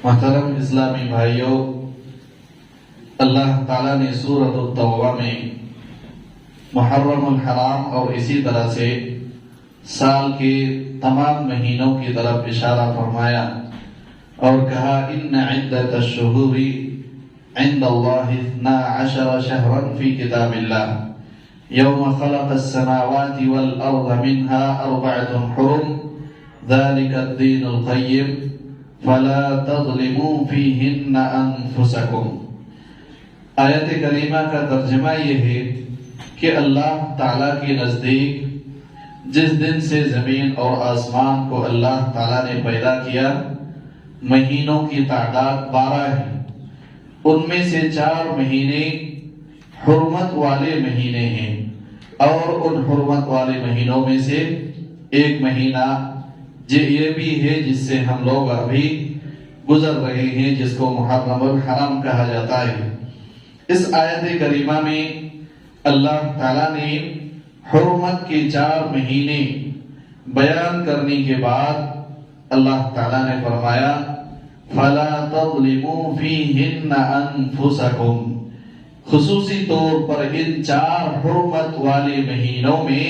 محترم اسلامی بھائیوں، اللہ تعالیٰ نے سورۃ التوبہ میں محرم الحرام اور اسی طرح سے سال کے تمام مہینوں کی طرف اشارہ فرمایا اور کہا ان عدت الشہور عند اللہ 12 شہرا فی کتاب اللہ یوم خلق السماوات والارض منها 4 حرم ذلك الدین القیم فلا تظلموا فیہن انفسکم۔ آیت کریمہ کا ترجمہ یہ ہے کہ اللہ تعالیٰ کے نزدیک جس دن سے زمین اور آسمان کو اللہ تعالیٰ نے پیدا کیا مہینوں کی تعداد 12 ہے، ان میں سے 4 مہینے حرمت والے مہینے ہیں اور ان حرمت والے مہینوں میں سے ایک مہینہ یہ بھی ہے جس سے ہم لوگ ابھی گزر رہے ہیں، جس کو محرم الحرام کہا جاتا ہے۔ اس آیت کریمہ میں اللہ تعالیٰ نے حرمت کے 4 مہینے بیان کرنے کے بعد اللہ تعالیٰ نے فرمایا فَلَا تَظْلِمُوا فِيهِنَّ أَنفُسَكُمْ، خصوصی طور پر ان 4 حرمت والے مہینوں میں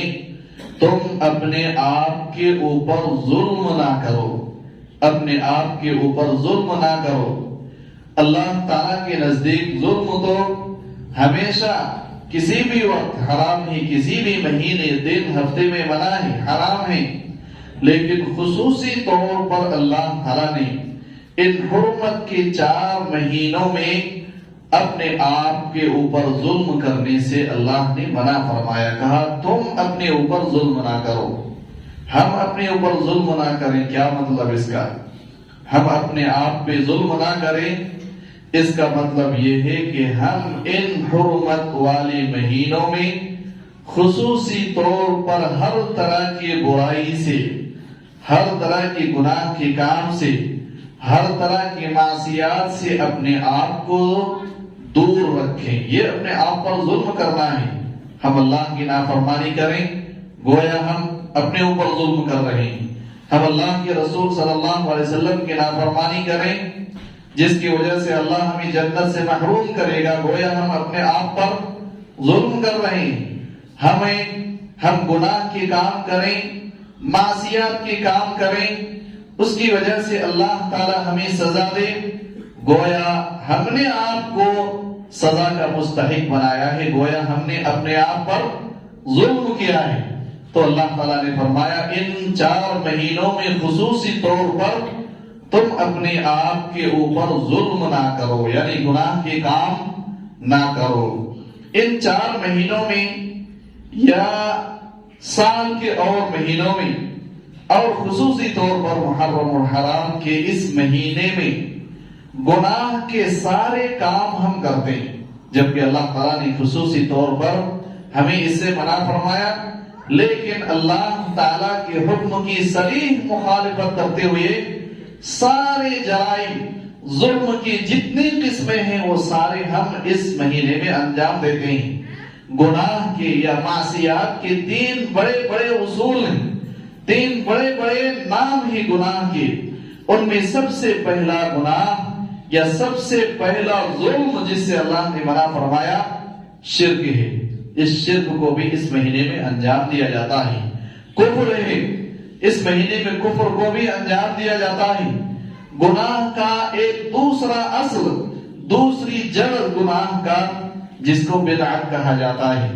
تم اپنے آپ کے اوپر ظلم نہ کرو، اپنے آپ کے اوپر ظلم نہ کرو۔ اللہ تعالیٰ کے نزدیک ظلم تو ہمیشہ کسی بھی وقت حرام ہے، کسی بھی مہینے دن ہفتے میں منع ہے، حرام ہے، لیکن خصوصی طور پر اللہ تعالیٰ نے ان حرمت کے 4 مہینوں میں اپنے آپ کے اوپر ظلم کرنے سے اللہ نے منع فرمایا، کہا تم اپنے اوپر ظلم نہ کرو، ہم اپنے اوپر ظلم نہ کریں۔ کیا مطلب اس کا؟ ہم اپنے آپ پہ ظلم نہ کریں، اس کا مطلب یہ ہے کہ ہم ان حرمت والے مہینوں میں خصوصی طور پر ہر طرح کی برائی سے، ہر طرح کی گناہ کے کام سے، ہر طرح کی معصیات سے اپنے آپ کو دور رکھیں۔ یہ اپنے آپ پر ظلم کرنا ہے۔ ہم اللہ کی نافرمانی کریں گویا ہم اپنے اوپر ظلم کر رہے ہیں، ہم اللہ کے رسول صلی اللہ علیہ وسلم کی نافرمانی کریں جس کی وجہ سے اللہ ہمیں جنت سے محروم کرے گا، گویا ہم اپنے آپ پر ظلم کر رہے ہیں۔ ہم گناہ کے کام کریں، معصیات کے کام کریں، اس کی وجہ سے اللہ تعالی ہمیں سزا دے، گویا ہم نے آپ کو سزا کا مستحق بنایا ہے، گویا ہم نے اپنے آپ پر ظلم کیا ہے۔ تو اللہ تعالیٰ نے فرمایا ان 4 مہینوں میں خصوصی طور پر تم اپنے آپ کے اوپر ظلم نہ کرو، یعنی گناہ کے کام نہ کرو۔ ان 4 مہینوں میں یا سال کے اور مہینوں میں اور خصوصی طور پر محرم الحرام کے اس مہینے میں گناہ کے سارے کام ہم کرتے ہیں، جبکہ اللہ تعالیٰ نے خصوصی طور پر ہمیں اس سے منع فرمایا، لیکن اللہ تعالیٰ کے حکم کی صریح مخالفت کرتے ہوئے سارے جرائم ظلم کی جتنی قسمیں ہیں وہ سارے ہم اس مہینے میں انجام دیتے ہیں۔ گناہ کے یا معصیات کے 3 بڑے بڑے اصول ہیں، 3 بڑے بڑے نام ہی گناہ کے۔ ان میں سب سے پہلا گناہ یا سب سے پہلا ظلم جس سے اللہ نے منع فرمایا شرک ہے۔ اس شرک کو بھی اس مہینے میں انجام دیا جاتا ہے۔ کفر ہے، اس مہینے میں کفر کو بھی انجام دیا جاتا ہے۔ گناہ کا ایک دوسرا اصل، دوسری جڑ گناہ کا جس کو بدعت کہا جاتا ہے،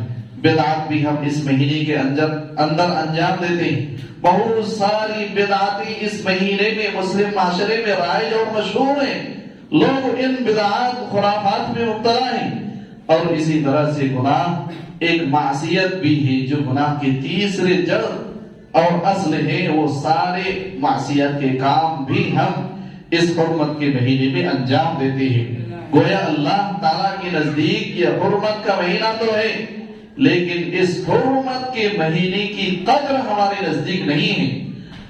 بدعت بھی ہم اس مہینے کے اندر انجام دیتے ہیں۔ بہت ساری بدعتیں اس مہینے میں مسلم معاشرے میں رائج اور مشہور ہیں، لوگ ان بدعات خرافات میں مبتلا ہیں۔ اور اسی طرح سے گناہ ایک معصیت بھی ہے، جو گناہ کے تیسرے جڑ اور اصل ہے، وہ سارے معصیت کے کام بھی ہم اس حرمت کے مہینے میں انجام دیتے ہیں۔ گویا اللہ تعالیٰ کے نزدیک یہ حرمت کا مہینہ تو ہے، لیکن اس حرمت کے مہینے کی قدر ہمارے نزدیک نہیں ہے۔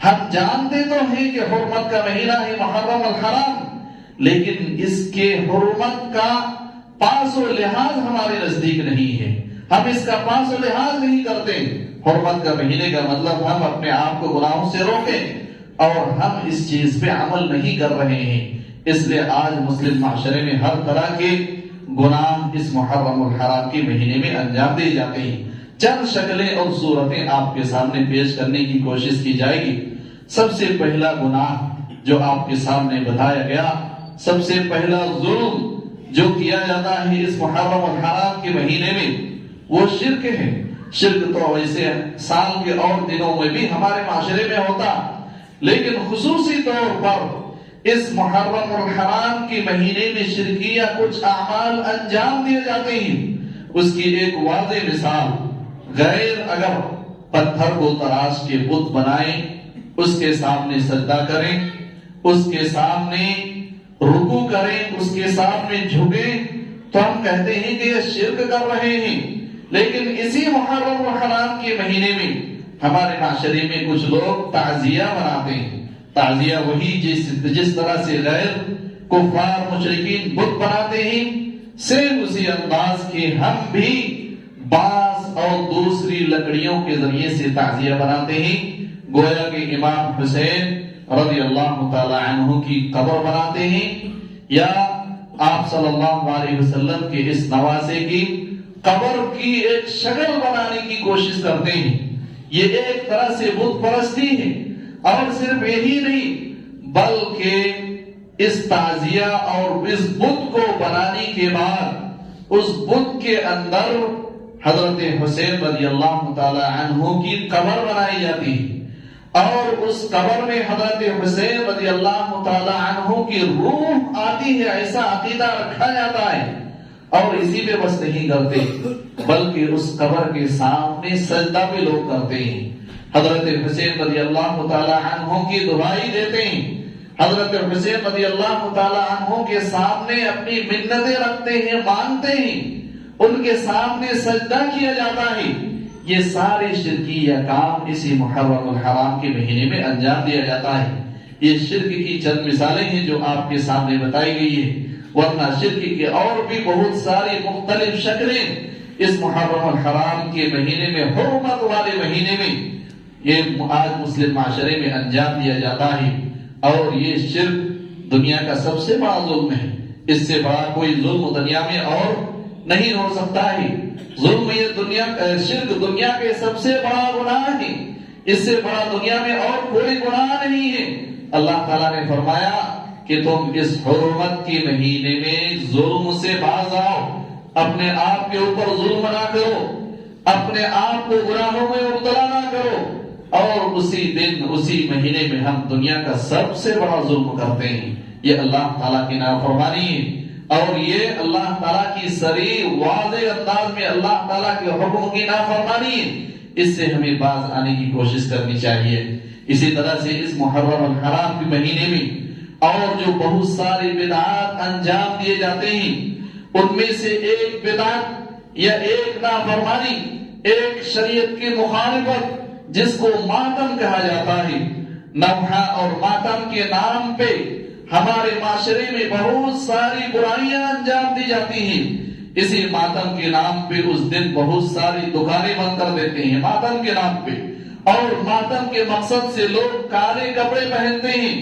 ہم جانتے تو ہیں کہ حرمت کا مہینہ ہے محرم الحرام، لیکن اس کے حرمت کا پاس و لحاظ ہمارے نزدیک نہیں ہے، ہم اس کا پاس و لحاظ نہیں کرتے۔ حرمت کا مہینے کا مطلب ہم اپنے آپ کو گناہوں سے روکیں، اور ہم اس چیز پہ عمل نہیں کر رہے ہیں۔ اس لیے آج مسلم معاشرے میں ہر طرح کے گناہ اس محرم الحرام کے مہینے میں انجام دیے جاتے ہیں۔ چند شکلیں اور صورتیں آپ کے سامنے پیش کرنے کی کوشش کی جائے گی۔ سب سے پہلا گناہ جو آپ کے سامنے بتایا گیا، سب سے پہلا ظلم جو کیا جاتا ہے اس محرم الحرام کے مہینے میں، وہ شرک ہے۔ شرک تو ویسے سال کے اور دنوں میں بھی ہمارے معاشرے میں ہوتا، لیکن خصوصی طور پر اس محرم الحرام کے مہینے میں شرکیہ کچھ اعمال انجام دیے جاتے ہیں۔ اس کی ایک واضح مثال، غیر اگر پتھر کو تراش کے بت بنائیں، اس کے سامنے سجدہ کریں، اس کے سامنے رکوع کریں، اس کے سامنے جھکیں، تو ہم کہتے ہیں کہ یہ شرک کر رہے ہیں۔ لیکن اسی محرم الحرام کے مہینے میں ہمارے معاشرے میں کچھ لوگ تعزیہ مناتے ہیں۔ تعزیہ وہی جس طرح سے غیر کفار مشرکین بت بناتے ہیں، سیم اسی انداز کے ہم بھی بانس اور دوسری لکڑیوں کے ذریعے سے تعزیہ بناتے ہیں۔ گویا کہ امام حسین رضی اللہ تعالی عنہ کی قبر بناتے ہیں، یا آپ صلی اللہ علیہ وسلم کے اس نواسے کی قبر کی ایک شکل بنانے کی کوشش کرتے ہیں۔ یہ ایک طرح سے بت پرستی ہے۔ اور صرف یہی نہیں، بلکہ اس تعزیہ اور اس بت کو بنانے کے بعد اس بت کے اندر حضرت حسین رضی اللہ تعالی عنہ کی قبر بنائی جاتی ہے، اور اس قبر میں حضرت حسین رضی اللہ تعالی عنہ کی روح آتی ہے، ایسا عقیدہ رکھا جاتا ہے۔ اور اسی پہ بس نہیں کرتے، بلکہ اس قبر کے سامنے سجدہ بھی لوگ کرتے ہیں، حضرت حسین رضی اللہ تعالی عنہ کی دعائی دیتے ہیں، حضرت حسین رضی اللہ تعالی عنہ کے سامنے اپنی منتیں رکھتے ہیں، مانگتے ہیں، ان کے سامنے سجدہ کیا جاتا ہے۔ یہ سارے شرکیہ کام اسی محرم الحرام کے مہینے میں انجام دیا جاتا ہے۔ یہ شرک کی چند مثالیں ہیں جو آپ کے سامنے بتائی گئی ہے، ورنہ شرک کے اور بھی بہت ساری مختلف شکلیں اس محرم الحرام کے مہینے میں، حرمت والے مہینے میں یہ آج مسلم معاشرے میں انجام دیا جاتا ہے۔ اور یہ شرک دنیا کا سب سے بڑا ظلم ہے، اس سے بڑا کوئی ظلم دنیا میں اور نہیں ہو سکتا ہے۔ ظلم یہ شرک دنیا کے سب سے بڑا گناہ ہے، اس سے بڑا دنیا میں اور کوئی گناہ نہیں ہے۔ اللہ تعالیٰ نے فرمایا کہ تم اس حرمت کے مہینے میں ظلم سے باز آؤ، اپنے آپ کے اوپر ظلم نہ کرو، اپنے آپ کو گناہوں میں مبتلا نہ کرو۔ اور اسی دن اسی مہینے میں ہم دنیا کا سب سے بڑا ظلم کرتے ہیں، یہ اللہ تعالیٰ کی نافرمانی ہے۔ اور یہ اللہ تعالیٰ کی صریح واضح انداز میں اللہ تعالیٰ کے حکم کی نافرمانی ہے، اس سے ہمیں باز آنے کی کوشش کرنی چاہیے۔ اسی طرح سے اس محرم الحرام کے مہینے میں اور جو بہت ساری بدعات انجام دیے جاتے ہیں، ان میں سے ایک بدعت یا ایک نافرمانی، ایک شریعت کی مخالفت جس کو ماتم کہا جاتا ہے۔ نوحہ اور ماتم کے نام پہ ہمارے معاشرے میں بہت ساری برائیاں انجام دی جاتی ہیں۔ اسی ماتم کے نام پہ اس دن بہت ساری دکانیں بند کر دیتے ہیں ماتم کے نام پہ، اور ماتم کے مقصد سے لوگ کالے کپڑے پہنتے ہیں،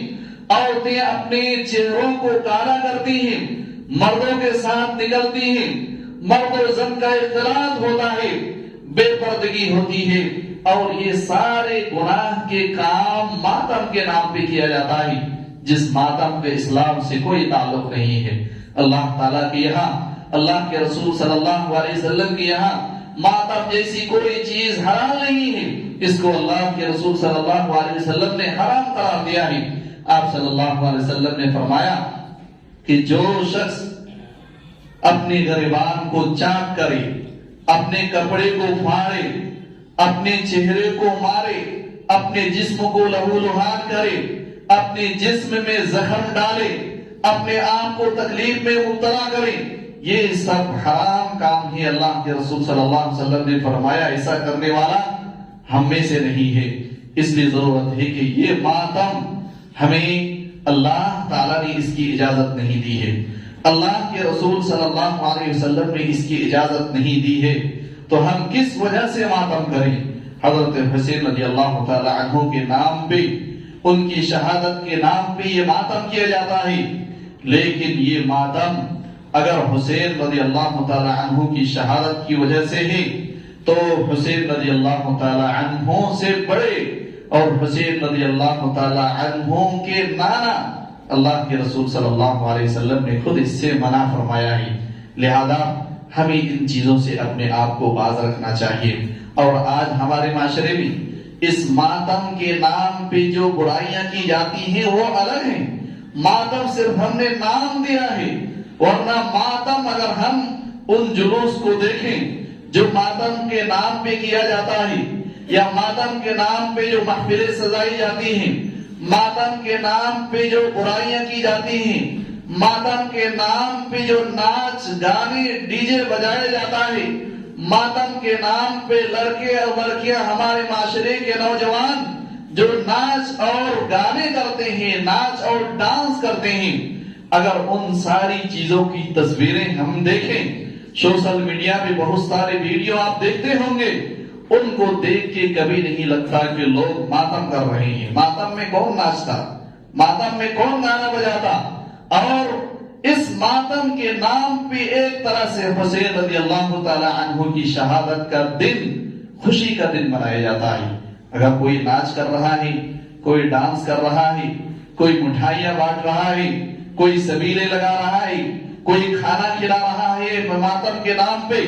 عورتیں اپنے چہروں کو کالا کرتی ہیں، مردوں کے ساتھ نکلتی ہیں، مرد و زن کا اختلاط ہوتا ہے، بے پردگی ہوتی ہے، اور یہ سارے گناہ کے کام ماتم کے نام پہ کیا جاتا ہے، جس ماتم پہ اسلام سے کوئی تعلق نہیں ہے۔ اللہ تعالیٰ کے یہاں، اللہ کے رسول صلی اللہ علیہ وسلم کے یہاں ماتم جیسی کوئی چیز حرام نہیں ہے، اس کو اللہ کے رسول صلی اللہ علیہ وسلم نے حرام قرار دیا ہے۔ آپ صلی اللہ علیہ وسلم نے فرمایا کہ جو شخص اپنے گریبان کو چاک کرے، اپنے کپڑے کو پھاڑے، اپنے چہرے کو مارے، اپنے جسم کو لہو لہان کرے، اپنے جسم میں زخم ڈالے، اپنے آپ کو تکلیف میں مبتلا کرے، یہ سب حرام کام ہی اللہ کے رسول صلی اللہ علیہ وسلم نے فرمایا ایسا کرنے والا ہم میں سے نہیں ہے۔ اس لیے ضرورت ہے کہ یہ ماتم ہمیں اللہ تعالیٰ نے اس کی اجازت نہیں دی ہے، اللہ کے رسول صلی اللہ علیہ وسلم نے اس کی اجازت نہیں دی ہے، تو ہم کس وجہ سے ماتم کریں؟ حضرت حسین رضی اللہ تعالی عنہ کے نام پہ، ان کی شہادت کے نام پہ یہ ماتم کیا جاتا ہے۔ لیکن یہ ماتم اگر حسین رضی اللہ تعالی عنہ کی شہادت کی وجہ سے ہے تو حسین رضی اللہ تعالی عنہ سے بڑے اور حسین رضی اللہ تعالی عنہ کے نانا اللہ کے رسول صلی اللہ علیہ وسلم نے خود اس سے منع فرمایا ہے. لہذا ہمیں ان چیزوں سے اپنے آپ کو باز رکھنا چاہیے. اور آج ہمارے معاشرے میں اس ماتم کے نام پہ جو برائیاں کی جاتی ہیں وہ الگ ہیں. ماتم صرف ہم نے نام دیا ہے، ورنہ ماتم اگر ہم ان جلوس کو دیکھیں جو ماتم کے نام پہ کیا جاتا ہے، یا ماتم کے نام پہ جو محفلیں سجائی جاتی ہیں، ماتم کے نام پہ جو برائیاں کی جاتی ہیں، ماتم کے نام پہ جو ناچ گانے ڈی جے بجایا جاتا ہے، ماتم کے نام پہ لڑکے اور لڑکیاں ہمارے معاشرے کے نوجوان جو ناچ اور گانے کرتے ہیں، ناچ اور ڈانس کرتے ہیں، اگر ان ساری چیزوں کی تصویریں ہم دیکھیں، سوشل میڈیا پہ بہت سارے ویڈیو آپ دیکھتے ہوں گے، ان کو دیکھ کے کبھی نہیں لگتا کہ لوگ ماتم کر رہے ہیں. ماتم میں کون ناچتا، ماتم میں کون گانا بجاتا؟ اور اس ماتم کے نام پہ ایک طرح سے حسین رضی اللہ تعالی عنہ کی شہادت کا دن خوشی کا دن منایا جاتا ہے. اگر کوئی ناچ کر رہا ہے، کوئی ڈانس کر رہا ہے، کوئی مٹھائیاں بانٹ رہا ہے، کوئی سبیلے لگا رہا ہے، کوئی کھانا کھلا رہا ہے ماتم کے نام پہ،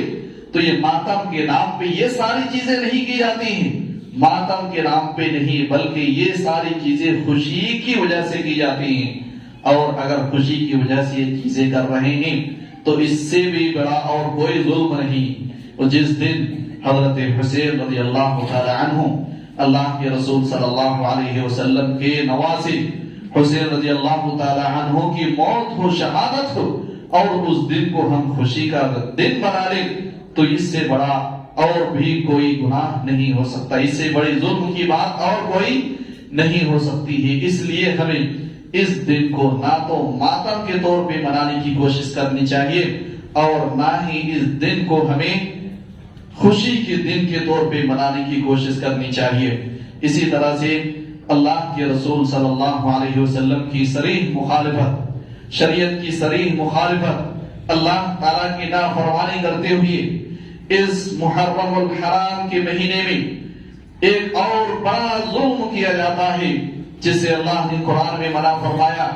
تو یہ ماتم کے نام پہ یہ ساری چیزیں نہیں کی جاتی ہیں. ماتم کے نام پہ نہیں، بلکہ یہ ساری چیزیں خوشی کی وجہ سے کی جاتی ہیں. اور اگر خوشی کی وجہ سے یہ چیزیں کر رہے ہیں تو اس سے بھی بڑا اور کوئی ظلم نہیں. اور جس دن حضرت حسین رضی اللہ تعالی عنہ اللہ کے رسول صلی اللہ علیہ وسلم کے نواسے حسین رضی اللہ تعالی عنہ کی موت ہو، شہادت ہو، اور اس دن کو ہم خوشی کا دن بنا لیں تو اس سے بڑا اور بھی کوئی گناہ نہیں ہو سکتا، اس سے بڑی ظلم کی بات اور کوئی نہیں ہو سکتی ہے. اس لیے ہمیں اس دن کو نہ تو ماتم کے طور پہ منانے کی کوشش کرنی چاہیے اور نہ ہی اس دن کو ہمیں خوشی کے دن کے طور پہ منانے کی کوشش کرنی چاہیے. اسی طرح سے اللہ کے رسول صلی اللہ علیہ وسلم کی صریح مخالفت، شریعت کی صریح مخالفت، اللہ تعالیٰ کی نافرمانی کرتے ہوئے اس محرم الحرام کے مہینے میں ایک اور بڑا ظلم کیا جاتا ہے جسے اللہ نے قرآن میں منع فرمایا.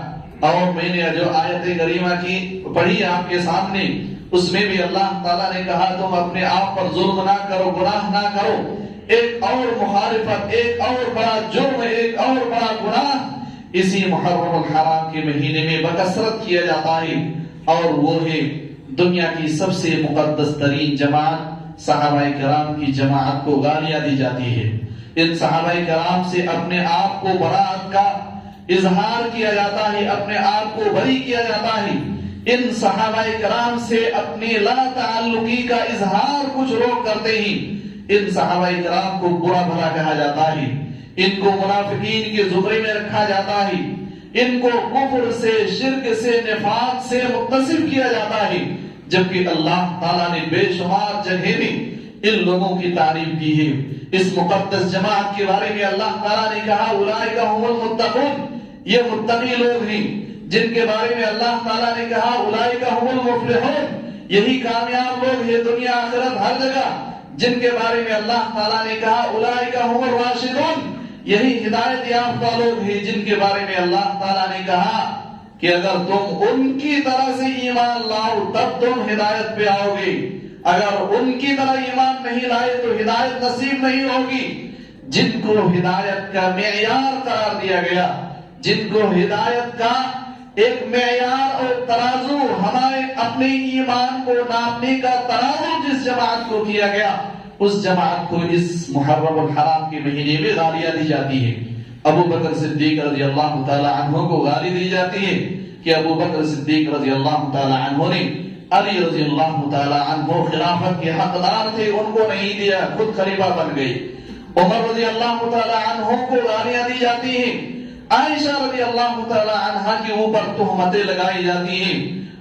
اور میں نے جو آیت کریمہ کی پڑھی آپ کے سامنے، اس میں بھی اللہ تعالیٰ نے کہا تم اپنے آپ پر ظلم نہ کرو، گناہ نہ کرو. ایک اور مخالفت، ایک اور بڑا جرم، ایک اور بڑا گناہ اسی محرم الحرام کے مہینے میں بکثرت کیا جاتا ہے، اور وہ ہے دنیا کی سب سے مقدس ترین جماعت صحابہ کرام کی جماعت کو گالیاں دی جاتی ہے. ان صحابہ کرام سے اپنے آپ کو برات کا اظہار کیا جاتا ہے، اپنے آپ کو بری کیا جاتا ہے. ان صحابہ کرام سے اپنی لا تعلقی کا اظہار کچھ لوگ کرتے ہیں. ان صحابہ کرام کو برا بھلا کہا جاتا ہے، ان کو منافقین کے زمرے میں رکھا جاتا ہے، ان کو کفر سے، شرک سے، نفاق سے متصف کیا جاتا ہے. جبکہ اللہ تعالیٰ نے بے شمار جگہ میں ان لوگوں کی تعریف کی ہے. اس مقدس جماعت کے بارے میں اللہ تعالیٰ نے کہا اولئک هم المتقون، یہ متقی لوگ ہیں. جن کے بارے میں اللہ تعالیٰ نے کہا اولئک هم المفلحون، یہی کامیاب لوگ ہیں دنیا آخرت ہر جگہ. جن کے بارے میں اللہ تعالیٰ نے کہا اولئک هم الراشدون، یہی ہدایت یافتہ لوگ ہیں. جن کے بارے میں اللہ تعالیٰ نے کہا کہ اگر تم ان کی طرح سے ایمان لاؤ تب تم ہدایت پہ آؤ گے، اگر ان کی طرح ایمان نہیں لائے تو ہدایت نصیب نہیں ہوگی. جن کو ہدایت کا معیار قرار دیا گیا، جن کو ہدایت کا ایک معیار اور ترازو، ہمارے اپنے ایمان کو ناپنے کا ترازو جس جماعت کو کیا گیا، اس جماعت کو اس محرم الحرام کے مہینے میں گالیاں دی جاتی ہے. ابو بکر صدیق رضی اللہ تعالی عنہ کو گالی دی جاتی ہے کہ ابو بکر صدیق رضی اللہ تعالی عنہ نے علی رضی اللہ تعالی عنہ خلافت کے حقدار تھے، ان کو نہیں دیا، خود خلیفہ بن گئے. عمر رضی اللہ تعالی عنہ کو گالیاں دی جاتی ہیں. عائشہ رضی اللہ تعالی عنہ کے اوپر تہمتیں لگائی جاتی ہیں.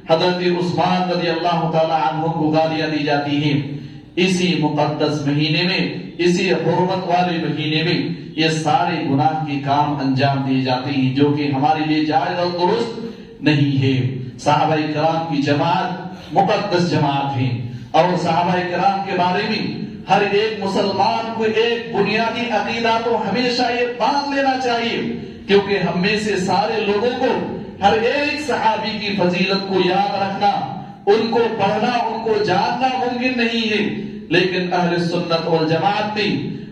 حضرت عثمان رضی اللہ تعالی عنہ کو گالیاں دی جاتی ہیں. اسی مقدس مہینے میں، اسی حرمت والے مہینے میں یہ سارے گناہ کے کام انجام دیے جاتے ہیں جو کہ ہمارے لیے جائز اور درست نہیں ہے۔ صحابہ کرام کی جماعت مقدس جماعت ہے، اور صحابہ کرام کے بارے میں ہر ایک مسلمان کو ایک بنیادی عقیدہ تو ہمیشہ یہ مان لینا چاہیے، کیونکہ ہم میں سے سارے لوگوں کو ہر ایک صحابی کی فضیلت کو یاد رکھنا، ان کو پڑھنا، ان کو جاننا ممکن نہیں ہے، لیکن اہل سنت والجماعت نے،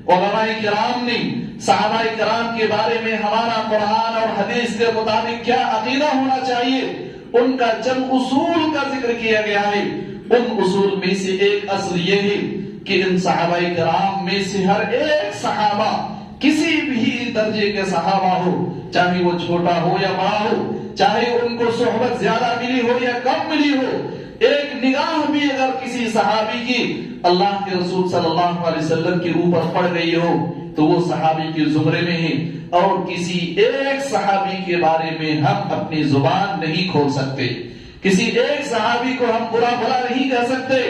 علماء کرام نے صحابہ کرام کے بارے میں ہمارا قرآن اور حدیث کے مطابق کیا عقیدہ ہونا چاہیے، ان کا چند اصول کا ذکر کیا گیا ہے۔ ان اصول میں سے ایک اصل یہ ہے کہ ان صحابہ کرام میں سے ہر ایک صحابہ کسی بھی درجے کے صحابہ ہو، چاہے وہ چھوٹا ہو یا بڑا ہو، چاہے ان کو صحبت زیادہ ملی ہو یا کم ملی ہو، ایک نگاہ بھی اگر کسی صحابی کی اللہ کے رسول صلی اللہ علیہ وسلم کے اوپر پڑ گئی ہو تو وہ صحابی کے زمرے میں ہے، اور کسی ایک صحابی کے بارے میں ہم اپنی زبان نہیں کھول سکتے، کسی ایک صحابی کو ہم برا بھلا نہیں کہہ سکتے،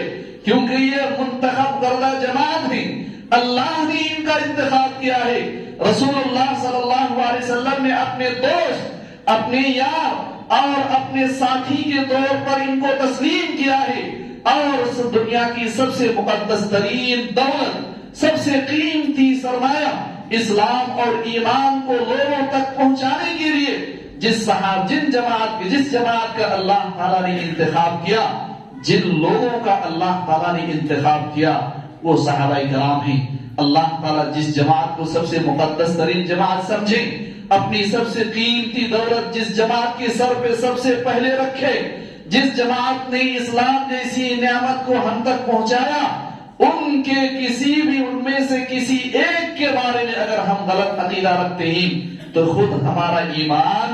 کیونکہ یہ منتخب کردہ جماعت ہے، اللہ نے ان کا انتخاب کیا ہے۔ رسول اللہ صلی اللہ علیہ وسلم نے اپنے دوست، اپنے یار اور اپنے ساتھی کے طور پر ان کو تسلیم کیا ہے، اور اس دنیا کی سب سے مقدس ترین دولت، سب سے قیمتی سرمایہ اسلام اور ایمان کو لوگوں تک پہنچانے کے لیے جس جماعت کا اللہ تعالیٰ نے انتخاب کیا، جن لوگوں کا اللہ تعالیٰ نے انتخاب کیا، وہ صحابہ کرام ہیں۔ اللہ تعالیٰ جس جماعت کو سب سے مقدس ترین جماعت سمجھے، اپنی سب سے قیمتی دولت جس جماعت کے سر پہ سب سے پہلے رکھے، جس جماعت نے اسلام جیسی نعمت کو ہم تک پہنچایا، ان میں سے کسی ایک کے بارے میں اگر ہم غلط عقیدہ رکھتے ہیں تو خود ہمارا ایمان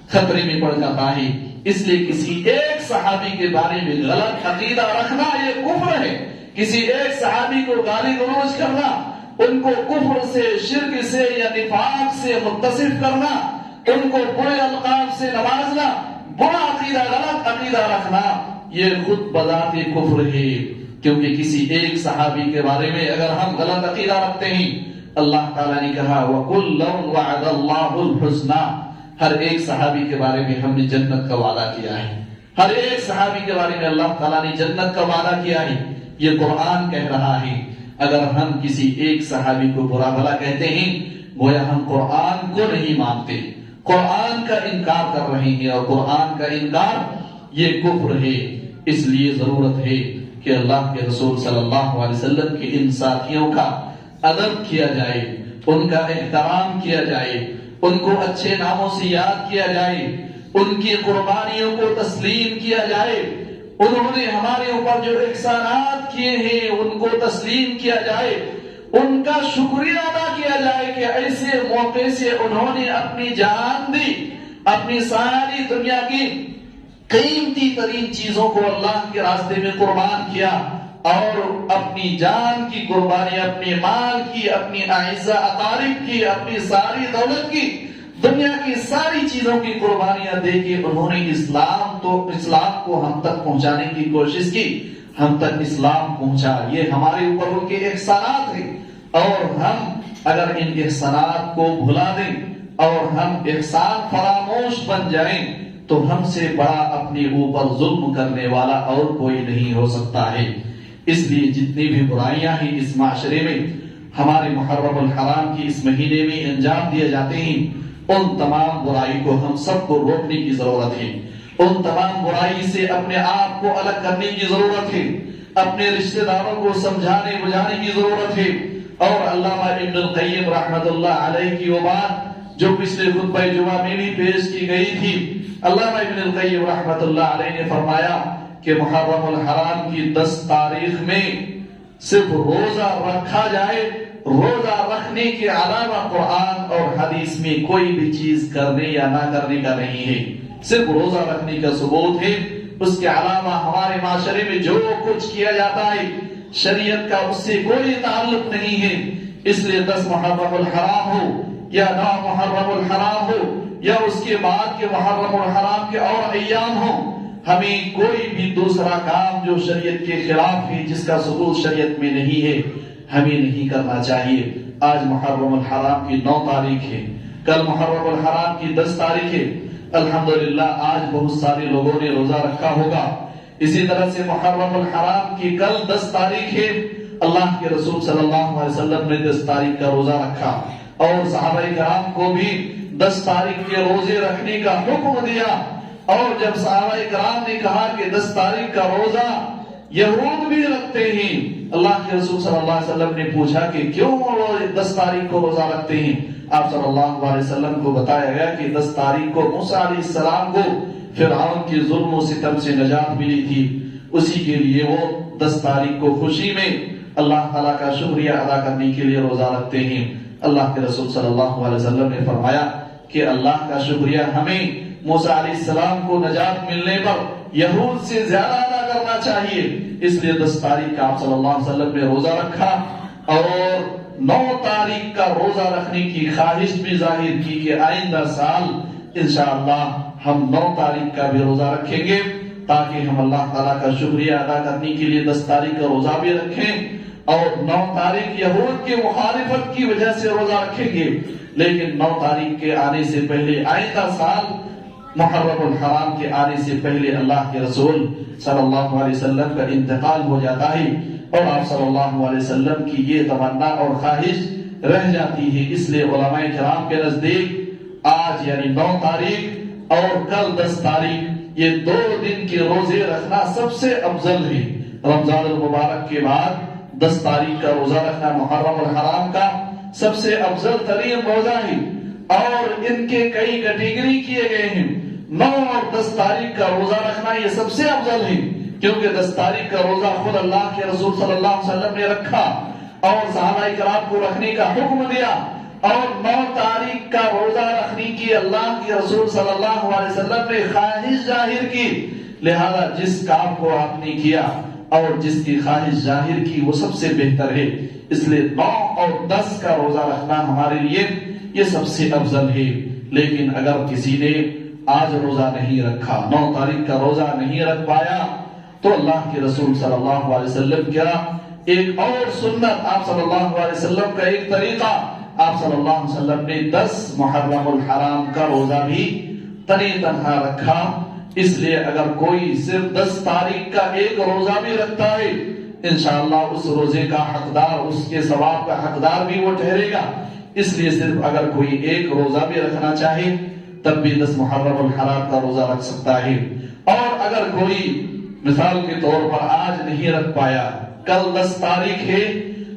خطرے میں پڑ جاتا ہے۔ اس لیے کسی ایک صحابی کے بارے میں غلط عقیدہ رکھنا یہ کفر ہے۔ کسی ایک صحابی کو گالی گلوچ کرنا، ان کو کفر سے، شرک سے یا نفاق سے متصف کرنا، ان کو برے القاب سے نوازنا، برا عقیدہ، غلط عقیدہ رکھنا، یہ خود بذات کفر ہے۔ کیونکہ کسی ایک صحابی کے بارے میں اگر ہم غلط عقیدہ رکھتے ہیں، اللہ تعالیٰ نے کہا وَكُلًّا وَعَدَ اللَّهُ الْحُسْنَى، ہر ایک صحابی کے بارے میں ہم نے جنت کا وعدہ کیا ہے، ہر ایک صحابی کے بارے میں اللہ تعالیٰ نے جنت کا وعدہ کیا ہے، یہ قرآن کہہ رہا ہے۔ اگر ہم کسی ایک صحابی کو برا بھلا کہتے ہیں، گویا ہم قرآن کو نہیں مانتے، قرآن کا انکار کر رہے ہیں، اور قرآن کا انکار یہ کفر ہے۔ اس لیے ضرورت ہے کہ اللہ کے رسول صلی اللہ علیہ وسلم کے ان ساتھیوں کا ادب کیا جائے، ان کا احترام کیا جائے، ان کو اچھے ناموں سے یاد کیا جائے، ان کی قربانیوں کو تسلیم کیا جائے، انہوں نے ہمارے اوپر جو احسانات کیے ہیں ان کو تسلیم کیا جائے، ان کا شکریہ ادا کیا جائے کہ ایسے موقع سے انہوں نے اپنی جان دی، اپنی ساری دنیا کی قیمتی ترین چیزوں کو اللہ کے راستے میں قربان کیا، اور اپنی جان کی قربانی، اپنی مال کی، اپنی اعزہ اقارب کی، اپنی ساری دولت کی، دنیا کی ساری چیزوں کی قربانیاں دے کے انہوں نے اسلام کو ہم تک پہنچانے کی کوشش کی، ہم تک اسلام پہنچا۔ یہ ہمارے اوپر ان کے احسانات ہیں، اور ہم اگر ان احسانات کو بھلا دیں اور ہم احسان فراموش بن جائیں تو ہم سے بڑا اپنے اوپر ظلم کرنے والا اور کوئی نہیں ہو سکتا ہے۔ اس لیے جتنی بھی برائیاں ہیں اس معاشرے میں ہمارے محرم الحرام کی اس مہینے میں انجام دیے جاتے ہیں، ان تمام برائی کو ہم سب کو روکنے کی ضرورت ہے، ان تمام برائی سے اپنے آپ کو الگ کرنے کی ضرورت ہے، اپنے رشتہ داروں کو سمجھانے بجھانے کی ضرورت ہے۔ اور علامہ ابن القیم رحمت اللہ علیہ کی وہ بات جو پچھلے خطبہ جمعہ میں بھی پیش کی گئی تھی، علامہ ابن القیم رحمت اللہ علیہ نے فرمایا کہ محرم الحرام کی 10 تاریخ میں صرف روزہ رکھا جائے، روزہ رکھنے کے علاوہ قرآن اور حدیث میں کوئی بھی چیز کرنے یا نہ کرنے کا نہیں ہے، صرف روزہ رکھنے کا ثبوت ہے۔ اس کے علاوہ ہمارے معاشرے میں جو کچھ کیا جاتا ہے شریعت کا اس سے کوئی تعلق نہیں ہے۔ اس لیے 10 محرم الحرام ہو یا 9 محرم الحرام ہو یا اس کے بعد کے محرم الحرام کے اور ایام ہوں، ہمیں کوئی بھی دوسرا کام جو شریعت کے خلاف ہے، جس کا ثبوت شریعت میں نہیں ہے، ہمیں نہیں کرنا چاہیے۔ آج محرم الحرام کی 9 تاریخ ہے، کل محرم الحرام کی 10 تاریخ ہے۔ الحمدللہ آج بہت سارے لوگوں نے روزہ رکھا ہوگا. اسی طرح سے محرم الحرام کی کل 10 تاریخ ہے. اللہ کے رسول صلی اللہ علیہ وسلم نے 10 تاریخ کا روزہ رکھا اور صحابہ کرام کو بھی 10 تاریخ کے روزے رکھنے کا حکم دیا. اور جب صحابہ کرام نے کہا کہ 10 تاریخ کا روزہ یہود بھی رکھتے ہیں، اللہ کے رسول صلی اللہ علیہ وسلم نے پوچھا کہ کیوں وہ 10 تاریخ کو روزہ رکھتے ہیں؟ آپ صلی اللہ علیہ وسلم کو بتایا گیا کہ 10 تاریخ کو موسیٰ علیہ السلام کو فرعون کے ظلم و ستم سے نجات ملی تھی، اسی کے لیے وہ 10 تاریخ کو خوشی میں اللہ تعالیٰ کا شکریہ ادا کرنے کے لیے روزہ رکھتے ہیں. اللہ کے رسول صلی اللہ علیہ وسلم نے فرمایا کہ اللہ کا شکریہ ہمیں موسیٰ علیہ السلام کو نجات ملنے پر یہود سے زیادہ ادا کرنا چاہیے. اس لیے 10 تاریخ کا آپ صلی اللہ علیہ وسلم نے روزہ رکھا اور 9 تاریخ کا روزہ رکھنے کی خواہش بھی ظاہر کی کہ آئندہ سال انشاءاللہ ہم 9 تاریخ کا بھی روزہ رکھیں گے تاکہ ہم اللہ تعالیٰ کا شکریہ ادا کرنے کے لیے 10 تاریخ کا روزہ بھی رکھیں اور 9 تاریخ یہود کے مخالفت کی وجہ سے روزہ رکھیں گے. لیکن 9 تاریخ کے آنے سے پہلے آئندہ سال محرم الحرام کے آنے سے پہلے اللہ کے رسول صلی اللہ علیہ وسلم کا انتقال ہو جاتا ہے اور آپ صلی اللہ علیہ وسلم کی یہ تمنا اور خواہش رہ جاتی ہے. اس لیے علماء کرام کے نزدیک آج یعنی 9 تاریخ اور کل 10 تاریخ یہ 2 دن کے روزے رکھنا سب سے افضل ہے. رمضان المبارک کے بعد 10 تاریخ کا روزہ رکھنا محرم الحرام کا سب سے افضل ترین روزہ ہے اور ان کے کئی کیٹیگری کیے گئے ہیں. 9 اور 10 تاریخ کا روزہ رکھنا یہ سب سے افضل ہے کیونکہ 10 تاریخ کا روزہ خود اللہ کے رسول صلی اللہ علیہ وسلم نے رکھا اور صحابہ کرام کو رکھنے کا حکم دیا اور 9 تاریخ کا روزہ رکھنے کی اللہ کے رسول صلی اللہ علیہ وسلم نے خواہش ظاہر کی. لہذا جس کام کو آپ نے کیا اور جس کی خواہش ظاہر کی وہ سب سے بہتر ہے. اس لیے 9 اور 10 کا روزہ رکھنا ہمارے لیے یہ سب سے افضل ہے. لیکن اگر کسی نے آج روزہ نہیں رکھا، 9 تاریخ کا روزہ نہیں رکھ پایا تو اللہ کے رسول صلی اللہ علیہ وسلم کا ایک اور سنت، آپ صلی اللہ علیہ وسلم کا ایک طریقہ، آپ صلی اللہ علیہ وسلم نے 10 محرم الحرام کا روزہ بھی تنہا رکھا. اس لیے اگر کوئی صرف 10 تاریخ کا ایک روزہ بھی رکھتا ہے انشاءاللہ اس روزے کا حقدار، اس کے ثواب کا حقدار بھی وہ ٹھہرے گا. اس لیے صرف اگر کوئی ایک روزہ بھی رکھنا چاہے تب بھی 10 محرم الحرام کا روزہ رکھ سکتا ہے. اور اگر کوئی مثال کے طور پر آج نہیں رکھ پایا، کل 10 تاریخ ہے،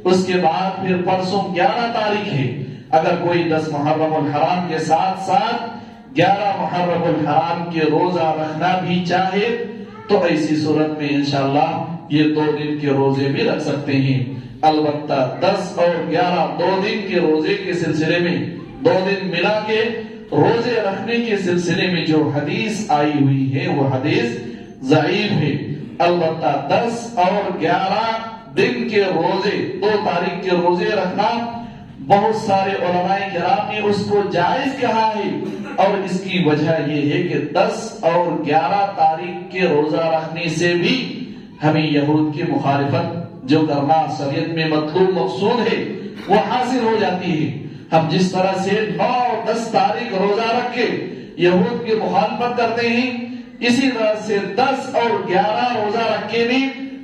اس کے بعد پھر پرسوں 11 تاریخ ہے، اگر کوئی 10 محرم الحرام کے ساتھ ساتھ 11 محرم الحرام کے روزہ رکھنا بھی چاہے تو ایسی صورت میں انشاءاللہ یہ 2 دن کے روزے بھی رکھ سکتے ہیں. البتہ 10 اور 11 2 دن کے روزے کے سلسلے میں 2 دن ملا کے روزے رکھنے کے سلسلے میں جو حدیث آئی ہوئی ہے وہ حدیث ضعیف ہے. البتہ 10 اور 11 دن کے روزے 2 تاریخ کے روزے رکھنا بہت سارے علماء کرام نے اس کو جائز کہا ہے اور اس کی وجہ یہ ہے کہ 10 اور 11 تاریخ کے روزہ رکھنے سے بھی ہمیں یہود کی مخالفت جو کرنا شریعت میں مطلوب مقصود ہے وہ حاصل ہو جاتی ہے. ہم جس طرح سے 9 اور 10 تاریخ روزہ رکھ کے یہود کی مخالفت کرتے ہیں اسی طرح سے 10 اور 11 روزہ رکھ کے بھی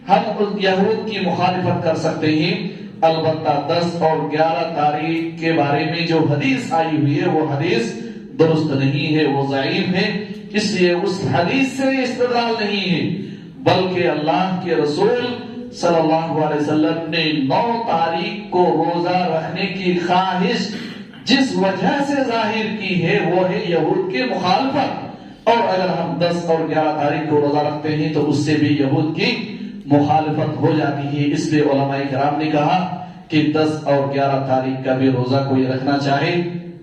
ہم اس یہود کی مخالفت کر سکتے ہیں. البتہ 10 اور 11 تاریخ کے بارے میں جو حدیث آئی ہوئی ہے وہ حدیث درست نہیں ہے، وہ ضعیف ہے. اس لیے اس حدیث سے استدلال نہیں ہے بلکہ اللہ کے رسول صلی اللہ علیہ وسلم نے 9 تاریخ کو روزہ رکھنے کی خواہش جس وجہ سے ظاہر کی ہے وہ ہے یہود کے مخالفت. اور اگر ہم 10 اور 11 تاریخ کو روزہ رکھتے ہیں تو اس سے بھی یہود کی مخالفت ہو جاتی ہے. اس لیے علماء کرام نے کہا کہ 10 اور 11 تاریخ کا بھی روزہ کوئی رکھنا چاہے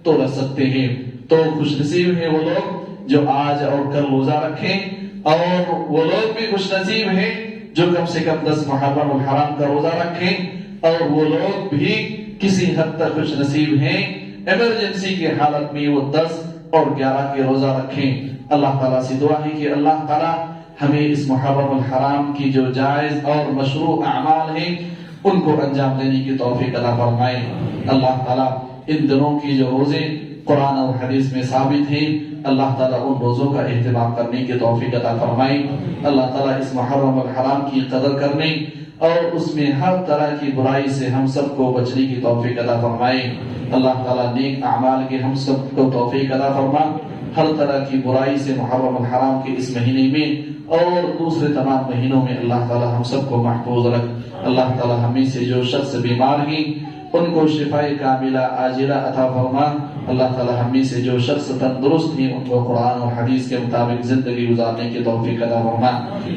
تو رکھ سکتے ہیں. تو خوش نصیب ہیں وہ لوگ جو آج اور کل روزہ رکھیں اور وہ لوگ بھی خوش نصیب ہیں جو کم سے کم 10 محرم الحرام کا روزہ رکھیں اور وہ لوگ بھی کسی حد تک خوش نصیب ہیں ایمرجنسی کی حالت میں وہ 10 اور 11 کے روزہ رکھیں. اللہ تعالیٰ سے دعا ہے کہ اللہ تعالیٰ ہمیں اس محرم الحرام کی جو جائز اور مشروع اعمال ہیں ان کو انجام دینے کی توفیق عطا فرمائے. اللہ تعالیٰ ان دنوں کی جو روزے قرآن اور حدیث میں ثابت ہیں اللہ تعالیٰ ان روزوں کا اہتمام کرنے کی توفیق عطا فرمائے. اللہ تعالیٰ اس محرم الحرام کی قدر کرنے اور اس میں ہر طرح کی برائی سے ہم سب کو بچنے کی توفیق عطا فرمائے. اللہ تعالیٰ نیک اعمال کے ہم سب کو توفیق عطا فرما. ہر طرح کی برائی سے محرم الحرام کے اس مہینے میں اور دوسرے تمام مہینوں میں اللہ تعالیٰ ہم سب کو محفوظ رکھ. اللہ تعالیٰ ہمیں سے جو شخص بیمار ہیں ان کو شفاء کاملہ عاجلہ عطا فرما. اللہ تعالیٰ ہمیں سے جو شخص تندرست ہیں ان کو قرآن اور حدیث کے مطابق زندگی گزارنے کی توفیق عطا فرما.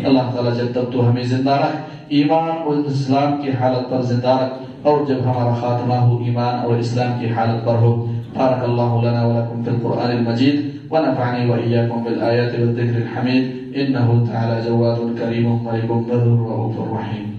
اللہ تعالیٰ جب تک تو ہمیں زندہ رکھ ایمان اور اسلام کی حالت پر زندہ رکھ اور جب ہمارا خاتمہ ہو ایمان اور اسلام کی حالت پر ہو. بارک اللہ لنا ولکم فی القرآن المجید ونفعني وإياكم بالآيات والذكر الحميد إنه تعالى جواد كريم ملك بر رؤوف رحيم.